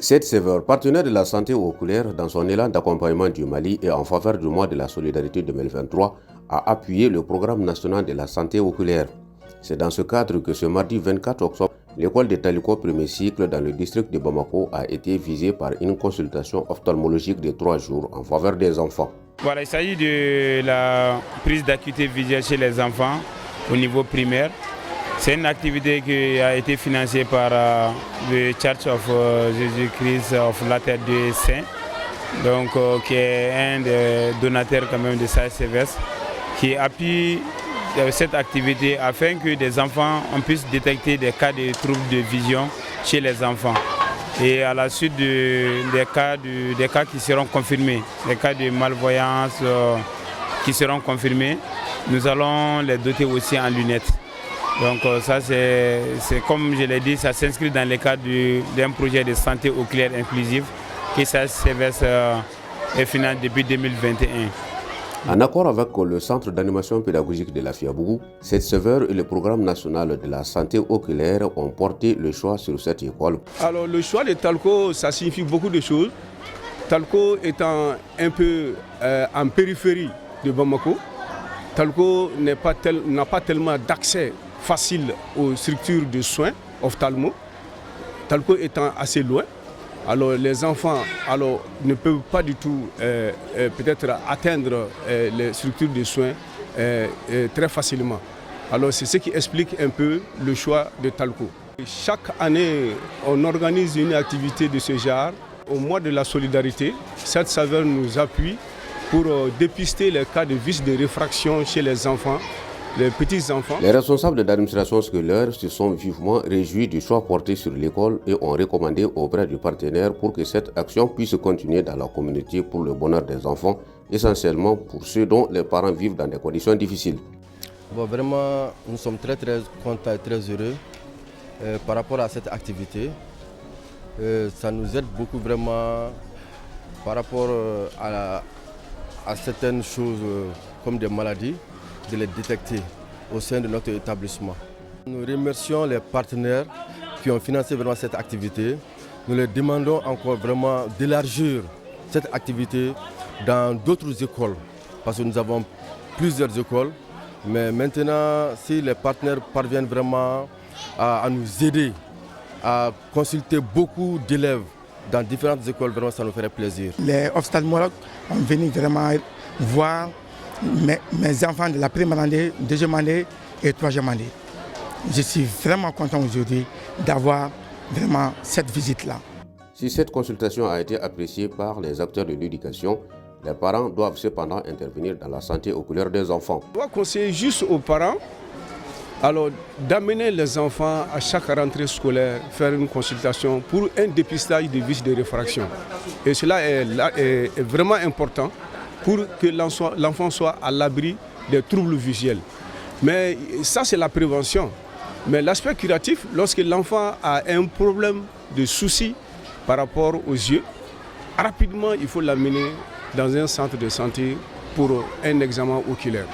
Cette sévère partenaire de la santé oculaire, dans son élan d'accompagnement du Mali et en faveur du mois de la solidarité 2023, a appuyé le programme national de la santé oculaire. C'est dans ce cadre que ce mardi 24 octobre, l'école de Taliko premier cycle dans le district de Bamako a été visée par une consultation ophtalmologique de 3 jours en faveur des enfants. Voilà, il s'agit de la prise d'acuité visuelle chez les enfants au niveau primaire. C'est une activité qui a été financée par le Church of Jésus-Christ of Latter-day Saints, donc qui est un des donateurs quand même de SACVS, qui appuie cette activité afin que des enfants on puisse détecter des cas de troubles de vision chez les enfants. Et à la suite des cas qui seront confirmés, des cas de malvoyance qui seront confirmés, nous allons les doter aussi en lunettes. Donc ça c'est comme je l'ai dit, ça s'inscrit dans le cadre d'un projet de santé oculaire inclusive qui SACVS est financé depuis 2021. En accord avec le Centre d'animation pédagogique de la Fiabougou, cette sévère et le programme national de la santé oculaire ont porté le choix sur cette école. Alors le choix de Talko, ça signifie beaucoup de choses. Talko étant un peu en périphérie de Bamako, Talko n'a pas tellement d'accès facile aux structures de soins ophtalmo. Talko étant assez loin, alors les enfants ne peuvent pas du tout peut-être atteindre les structures de soins très facilement. Alors c'est ce qui explique un peu le choix de Talko. Chaque année, on organise une activité de ce genre. Au mois de la solidarité, cette saveur nous appuie pour dépister les cas de vices de réfraction chez les enfants, les petits-enfants. Les responsables d'administration scolaire se sont vivement réjouis du choix porté sur l'école et ont recommandé auprès du partenaire pour que cette action puisse continuer dans la communauté pour le bonheur des enfants, essentiellement pour ceux dont les parents vivent dans des conditions difficiles. Bon, vraiment, nous sommes très contents et très heureux par rapport à cette activité. Ça nous aide beaucoup vraiment par rapport à certaines choses comme des maladies, de les détecter au sein de notre établissement. Nous remercions les partenaires qui ont financé vraiment cette activité. Nous leur demandons encore vraiment d'élargir cette activité dans d'autres écoles, parce que nous avons plusieurs écoles. Mais maintenant, si les partenaires parviennent vraiment à nous aider, à consulter beaucoup d'élèves dans différentes écoles, vraiment ça nous ferait plaisir. Les ophtalmologues ont venu vraiment voir mes enfants de la première année, deuxième année et troisième année. Je suis vraiment content aujourd'hui d'avoir vraiment cette visite-là. Si cette consultation a été appréciée par les acteurs de l'éducation, les parents doivent cependant intervenir dans la santé oculaire des enfants. On doit conseiller juste aux parents d'amener les enfants à chaque rentrée scolaire faire une consultation pour un dépistage des vices de réfraction. Et cela est vraiment important pour que l'enfant soit à l'abri des troubles visuels. Mais ça, c'est la prévention. Mais l'aspect curatif, lorsque l'enfant a un problème de souci par rapport aux yeux, rapidement, il faut l'amener dans un centre de santé pour un examen oculaire.